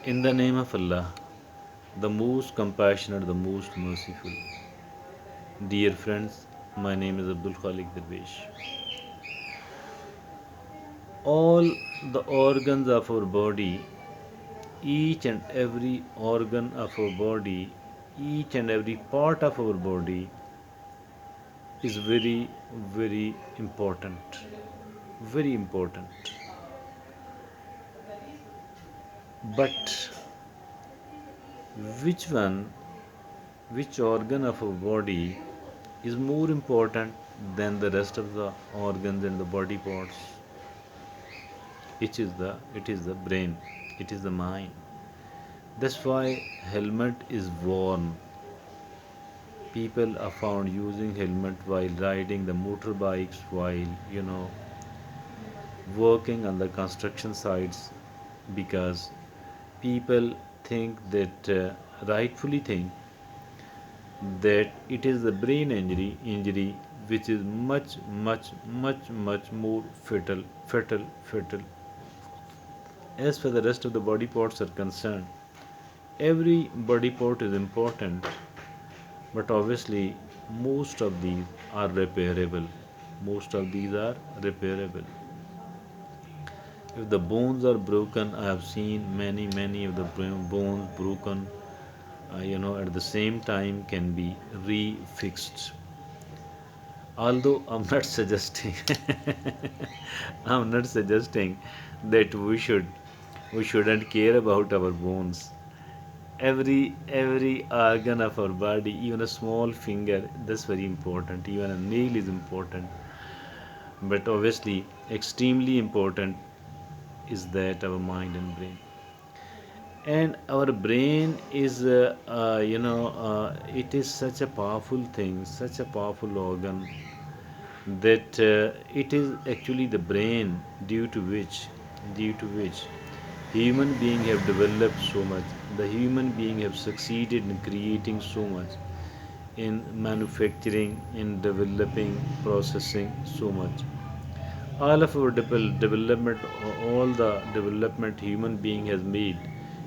In the name of Allah, the most compassionate, the most merciful. Dear friends, my name is Abdul Khalik Darwish. All the organs of our body, each and every organ of our body, each and every part of our body is very, very important. Very important. But which one, which organ of our body is more important than the rest of the organs and the body parts? It is the brain, it is the mind. That's why helmet is worn. People are found using helmet while riding the motorbikes, while working on the construction sites, because people think that rightfully think that it is the brain injury which is much more fatal. As for the rest of the body parts are concerned, every body part is important, but obviously most of these are repairable. Most of these are repairable. If the bones are broken, I have seen many of the bones broken, at the same time can be refixed. Although I'm not suggesting that we shouldn't care about our bones. Every organ of our body, even a small finger, that's very important. Even a nail is important. But obviously, extremely important is that our mind and brain. And our brain is, it is such a powerful thing, such a powerful organ, that it is actually the brain due to which human being have developed so much. The human being have succeeded in creating so much, in manufacturing, in developing, processing so much. All of our development, all the development human being has made,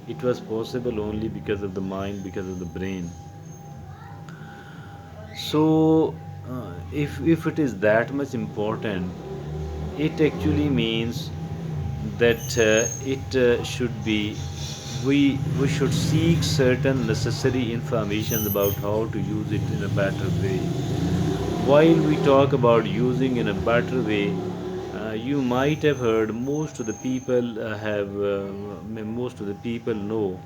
it was possible only because of the mind, because of the brain. So if it is that much important, it actually means that it should be, we should seek certain necessary information about how to use it in a better way. While we talk about using in a better way, you might have heard, most of the people know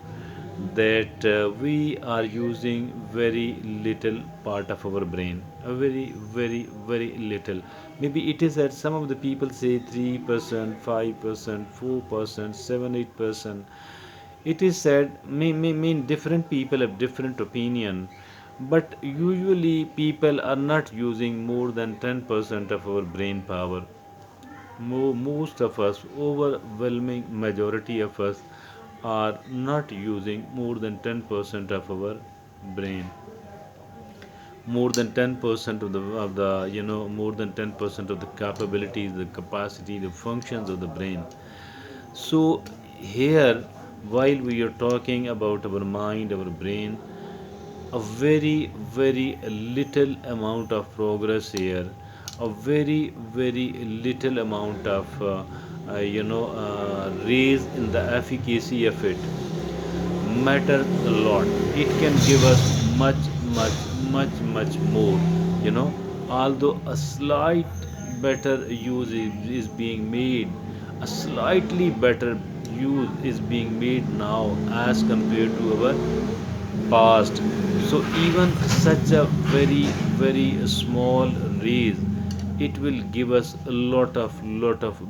that we are using very little part of our brain, a very little. Maybe it is that some of the people say 3%, 5%, 4%, 7, 8%. It is said, mean different people have different opinion, but usually people are not using more than 10% of our brain power. Most of us, overwhelming majority of us, are not using more than 10% of our brain. More than 10% of the more than 10% of the capabilities, the capacity, the functions of the brain. So here, while we are talking about our mind, our brain, a very little amount of progress here, a very little amount of raise in the efficacy of it matters a lot. It can give us much more, you know although a slight better use is being made, a slightly better use is being made now as compared to our past. So even such a very small raise, it will give us a lot of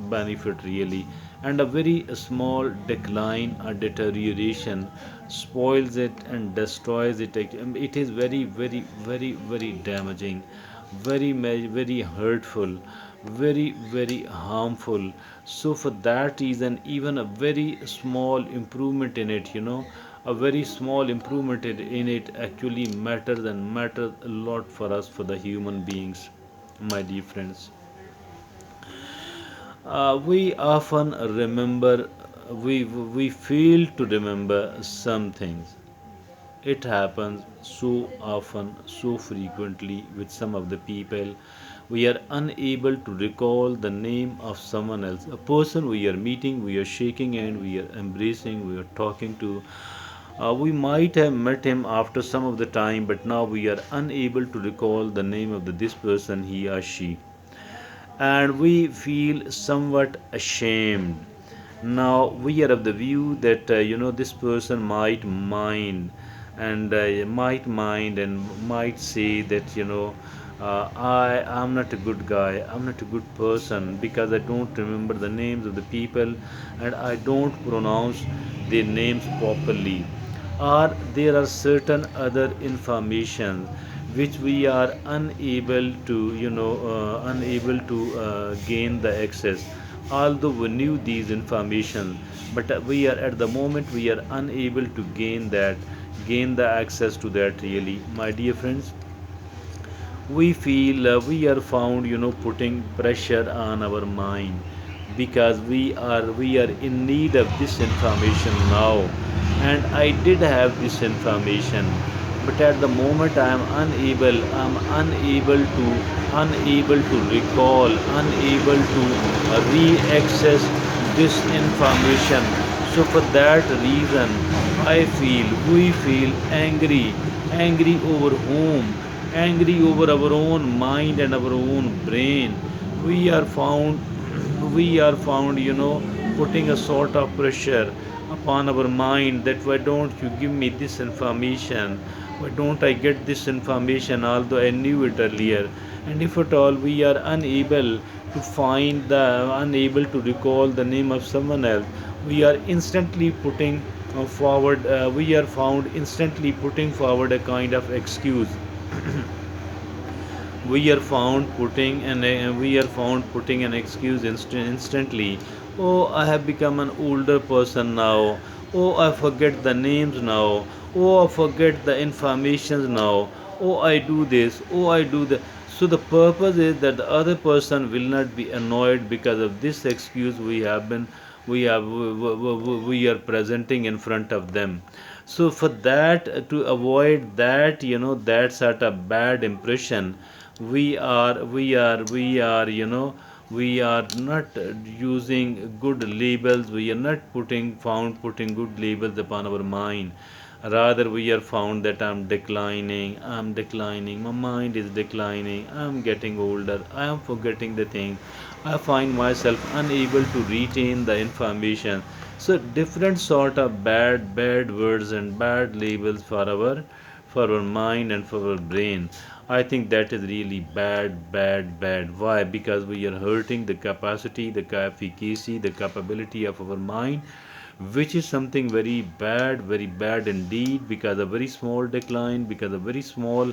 benefit really. And a very small decline or deterioration spoils it and destroys it. It is very damaging, very hurtful, very harmful. So for that reason, even a very small improvement in it, a very small improvement in it actually matters a lot for us, for the human beings, my dear friends. We often remember we fail to remember some things. It happens so often, so frequently with some of the people. We are unable to recall the name of someone else, a person we are meeting, we are shaking and we are embracing, we are talking to. We might have met him after some of the time, but now we are unable to recall the name of this person, he or she, and we feel somewhat ashamed. Now we are of the view that this person might mind and might say that I am not a good guy, I'm not a good person because I don't remember the names of the people and I don't pronounce their names properly, or there are certain other information which we are unable to gain the access, although we knew these information, but we are at the moment we are unable to gain the access to that. Really, my dear friends, we feel we are found putting pressure on our mind because we are in need of this information now, and I did have this information, but at the moment I'm unable to recall, unable to re-access this information. So for that reason, we feel angry over whom? Angry over our own mind and our own brain. We are found putting a sort of pressure upon our mind that why don't you give me this information, why don't I get this information although I knew it earlier. And if at all we are unable to recall the name of someone else, we are instantly putting forward we are found instantly putting forward a kind of excuse. We are found putting an excuse instantly. Oh, I have become an older person now. Oh, I forget the names now. Oh, I forget the informations now. Oh, I do this. Oh, I do that. So the purpose is that the other person will not be annoyed because of this excuse we are presenting in front of them. So for that, to avoid that sort of bad impression, we are not using good labels. We are not putting good labels upon our mind. Rather, we are found that I'm declining, my mind is declining, I'm getting older, I am forgetting the thing, I find myself unable to retain the information. So different sort of bad words and bad labels for our mind and for our brain. I think that is really bad. Why? Because we are hurting the capacity, the efficacy, the capability of our mind, which is something very bad indeed. Because a very small decline, because a very small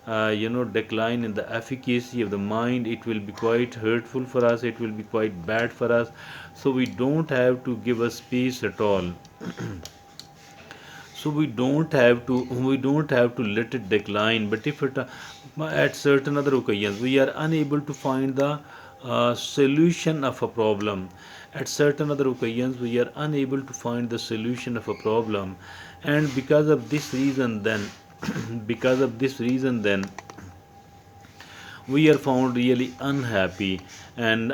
decline in the efficacy of the mind, it will be quite hurtful for us, it will be quite bad for us. So we don't have to give a space at all. So we don't have to let it decline. But if it at certain other occasions we are unable to find the solution of a problem, at certain other occasions we are unable to find the solution of a problem, and because of this reason then we are found really unhappy, and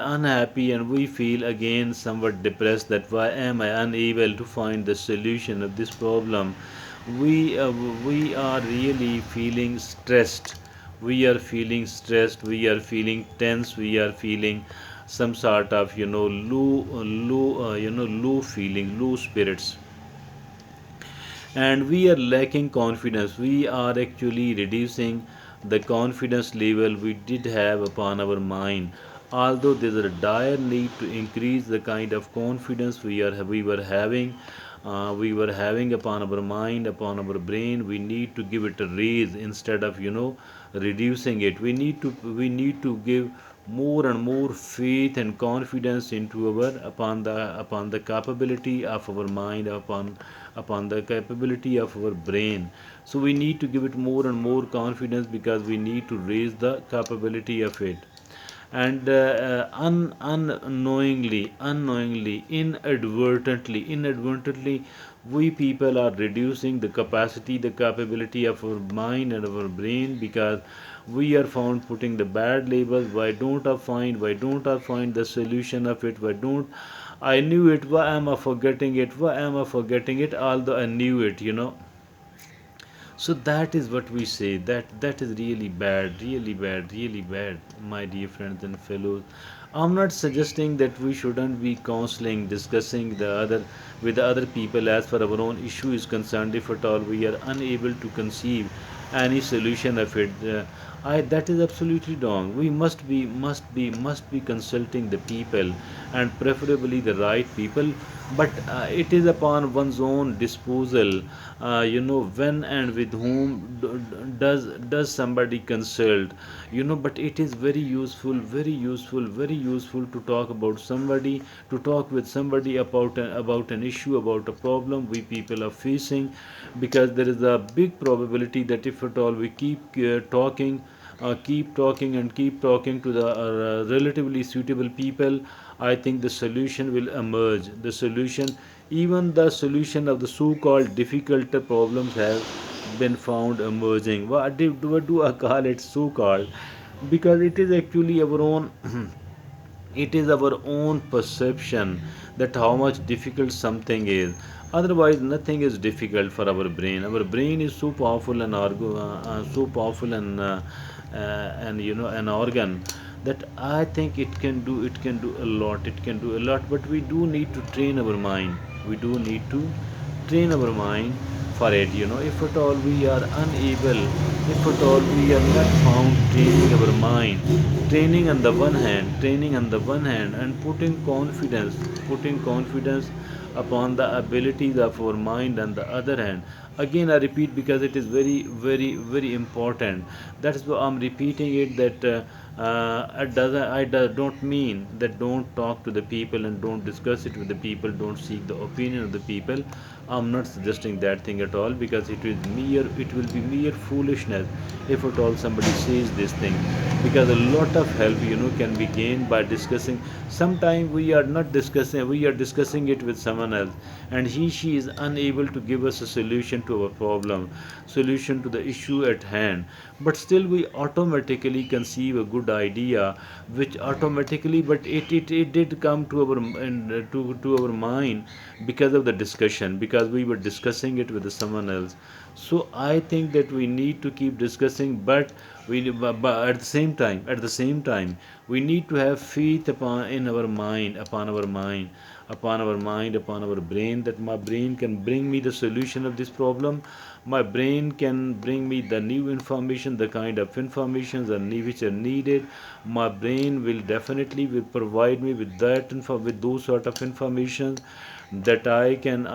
we feel again somewhat depressed that why am I unable to find the solution of this problem. We are really feeling stressed. We are feeling tense. We are feeling some sort of low feeling, low spirits, and we are lacking confidence. We are actually reducing the confidence level we did have upon our mind. Although there is a dire need to increase the kind of confidence we were having upon our mind, upon our brain, we need to give it a raise instead of reducing it. We need to give more and more faith and confidence into our upon the capability of our mind, upon the capability of our brain. So we need to give it more and more confidence because we need to raise the capability of it. and unknowingly, inadvertently, we people are reducing the capacity, the capability of our mind and our brain, because we are found putting the bad labels. Why don't I find the solution of it? Why don't I knew it? Why am I forgetting it? Why am I forgetting it? Although I knew it. So that is what we say. That is really bad, really bad, really bad, my dear friends and fellows. I'm not suggesting that we shouldn't be counseling, discussing the other with the other people as far our own issue is concerned. If at all we are unable to conceive any solution of it, that is absolutely wrong. We must be consulting the people, and preferably the right people. But it is upon one's own disposal, when and with whom does somebody consult. But it is very useful, very useful, very useful to talk about somebody, to talk with somebody about an issue, about a problem we people are facing, because there is a big probability that if at all we keep talking and keep talking to the relatively suitable people, I think the solution will emerge. Even the solution of the so-called difficult problems have been found emerging. What do I call it so-called? Because it is actually our own it is our own perception that how much difficult something is. Otherwise nothing is difficult for our brain. Our brain is so powerful and so powerful and an organ that I think it can do a lot. It can do a lot, but we do need to train our mind. We do need to train our mind for it. If at all we are unable, if at all we are not found training our mind, training on the one hand and putting confidence upon the abilities of our mind on the other hand. Again I repeat, because it is very very very important. That's why I'm repeating it, that don't mean that don't talk to the people and don't discuss it with the people, don't seek the opinion of the people. I'm not suggesting that thing at all, because it will be mere foolishness if at all somebody says this thing, because a lot of help can be gained by discussing. Sometimes we are discussing it with someone else, and she is unable to give us a solution to our problem, solution to the issue at hand. But still we automatically conceive a good idea, which automatically, but it did come to our mind because of the discussion, because we were discussing it with someone else. So I think that we need to keep discussing, but at the same time we need to have faith upon our brain, that my brain can bring me the solution of this problem. My brain can bring me the new information, the kind of information which are needed. My brain will definitely will provide me with with those sort of information, that I can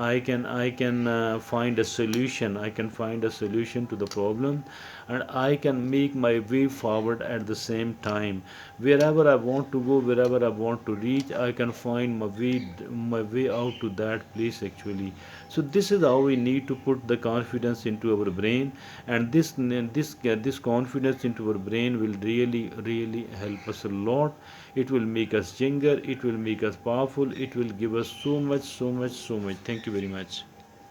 find a solution. I can find a solution to the problem, and I can make my way forward at the same time. Wherever I want to go, wherever I want to reach, I can find my way out to that place actually. So this is how we need to put the confidence into our brain, and this confidence into our brain will really really help us a lot. It will make us younger, it will make us powerful, it will give us so much, so much, so much. Thank you very much.